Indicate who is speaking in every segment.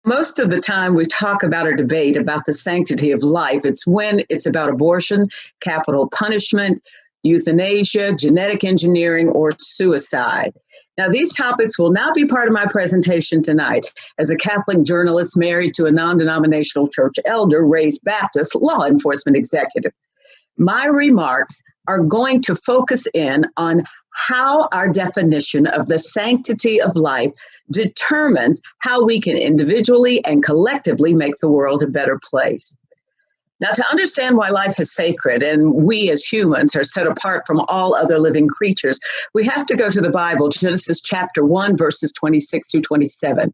Speaker 1: Most of the time we talk about or debate about the sanctity of life. It's when it's about abortion, capital punishment, euthanasia, genetic engineering, or suicide. Now, these topics will not be part of my presentation tonight. As a Catholic journalist married to a non-denominational church elder, raised Baptist law enforcement executive, my remarks are going to focus in on how our definition of the sanctity of life determines how we can individually and collectively make the world a better place. Now, to understand why life is sacred and we as humans are set apart from all other living creatures, we have to go to the Bible, Genesis chapter 1, verses 26 through 27.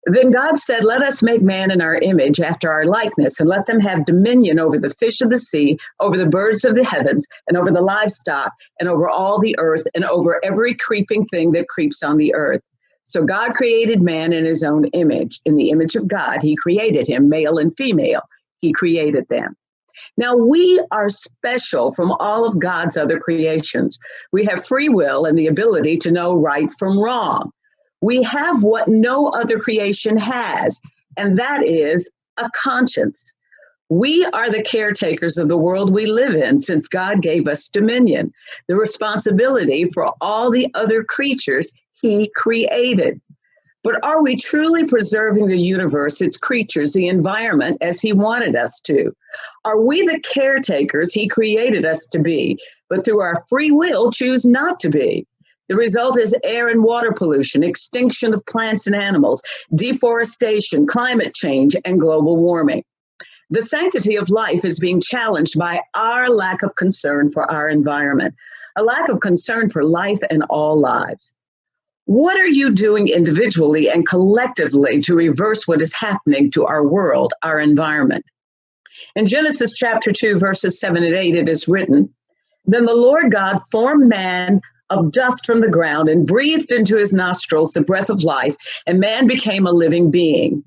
Speaker 1: Then God said, "Let us make man in our image, after our likeness, and let them have dominion over the fish of the sea, over the birds of the heavens, and over the livestock, and over all the earth, and over every creeping thing that creeps on the earth." So God created man in his own image. In the image of God, he created him, male and female. He created them. Now, we are special from all of God's other creations. We have free will and the ability to know right from wrong. We have what no other creation has, and that is a conscience. We are the caretakers of the world we live in since God gave us dominion, the responsibility for all the other creatures he created. But are we truly preserving the universe, its creatures, the environment as he wanted us to? Are we the caretakers he created us to be, but through our free will choose not to be? The result is air and water pollution, extinction of plants and animals, deforestation, climate change, and global warming. The sanctity of life is being challenged by our lack of concern for our environment, a lack of concern for life and all lives. What are you doing individually and collectively to reverse what is happening to our world, our environment? In Genesis chapter 2, verses 7 and 8, it is written, "Then the Lord God formed man of dust from the ground and breathed into his nostrils the breath of life, and man became a living being."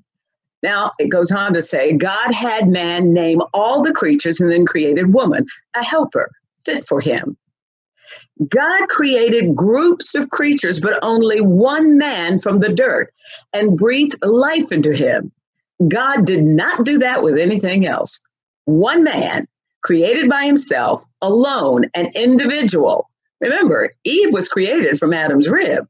Speaker 1: Now, it goes on to say, God had man name all the creatures and then created woman, a helper, fit for him. God created groups of creatures, but only one man from the dirt and breathed life into him. God did not do that with anything else. One man, created by himself, alone, an individual. Remember, Eve was created from Adam's rib.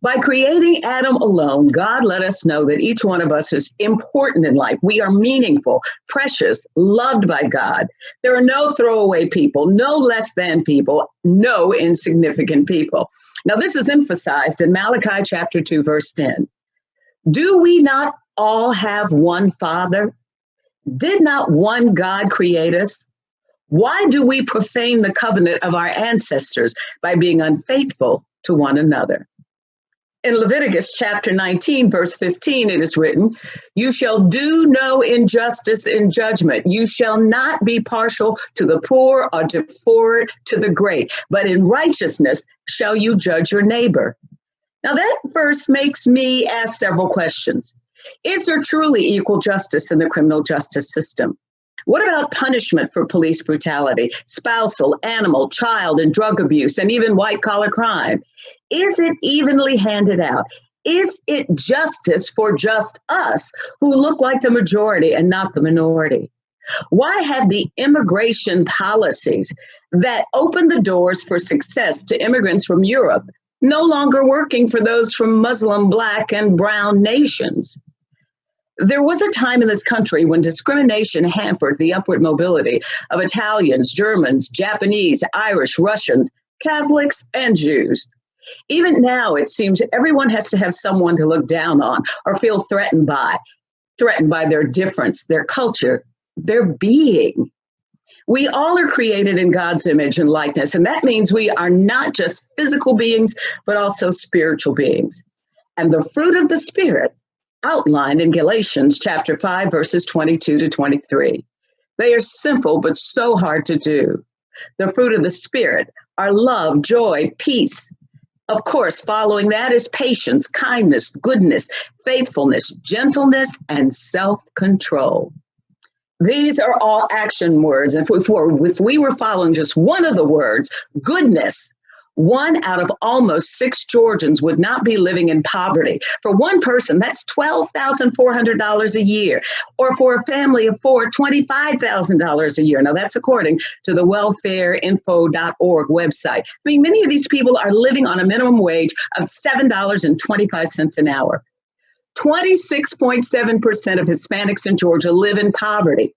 Speaker 1: By creating Adam alone, God let us know that each one of us is important in life. We are meaningful, precious, loved by God. There are no throwaway people, no less than people, no insignificant people. Now, this is emphasized in Malachi chapter 2, verse 10. Do we not all have one Father? Did not one God create us? Why do we profane the covenant of our ancestors by being unfaithful to one another? In Leviticus chapter 19, verse 15, it is written, "You shall do no injustice in judgment. You shall not be partial to the poor or to forward to the great, but in righteousness shall you judge your neighbor." Now that verse makes me ask several questions. Is there truly equal justice in the criminal justice system? What about punishment for police brutality, spousal, animal, child, and drug abuse, and even white-collar crime? Is it evenly handed out? Is it justice for just us who look like the majority and not the minority? Why have the immigration policies that open the doors for success to immigrants from Europe no longer working for those from Muslim, Black, and brown nations? There was a time in this country when discrimination hampered the upward mobility of Italians, Germans, Japanese, Irish, Russians, Catholics, and Jews. Even now, it seems everyone has to have someone to look down on or feel threatened by their difference, their culture, their being. We all are created in God's image and likeness, and that means we are not just physical beings, but also spiritual beings. And the fruit of the Spirit outlined in Galatians chapter 5, verses 22 to 23. They are simple, but so hard to do. The fruit of the Spirit are love, joy, peace. Of course, following that is patience, kindness, goodness, faithfulness, gentleness, and self-control. These are all action words. If we were following just one of the words, goodness, 1 out of almost 6 Georgians would not be living in poverty. For one person, that's $12,400 a year, or for a family of 4, $25,000 a year. Now, that's according to the welfareinfo.org website. I mean, many of these people are living on a minimum wage of $7.25 an hour. 26.7% of Hispanics in Georgia live in poverty.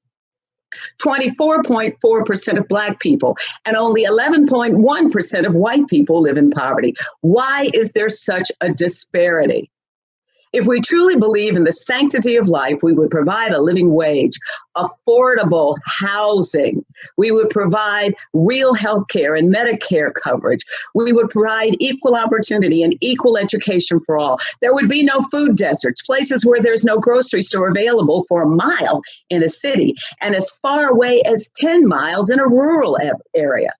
Speaker 1: 24.4% of Black people and only 11.1% of white people live in poverty. Why is there such a disparity? If we truly believe in the sanctity of life, we would provide a living wage, affordable housing. We would provide real health care and Medicare coverage. We would provide equal opportunity and equal education for all. There would be no food deserts, places where there's no grocery store available for a mile in a city and as far away as 10 miles in a rural area.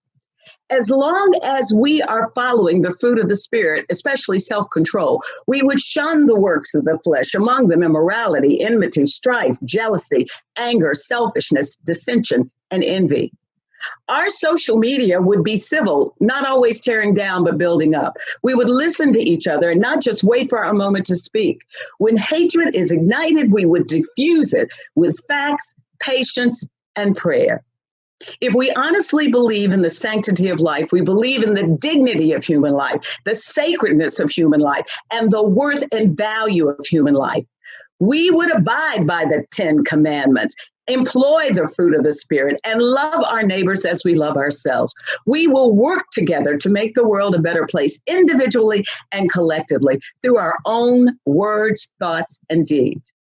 Speaker 1: As long as we are following the fruit of the Spirit, especially self-control, we would shun the works of the flesh, among them immorality, enmity, strife, jealousy, anger, selfishness, dissension, and envy. Our social media would be civil, not always tearing down, but building up. We would listen to each other and not just wait for our moment to speak. When hatred is ignited, we would diffuse it with facts, patience, and prayer. If we honestly believe in the sanctity of life, we believe in the dignity of human life, the sacredness of human life, and the worth and value of human life, we would abide by the 10 commandments, employ the fruit of the Spirit, and love our neighbors as we love ourselves. We will work together to make the world a better place, individually and collectively, through our own words, thoughts, and deeds.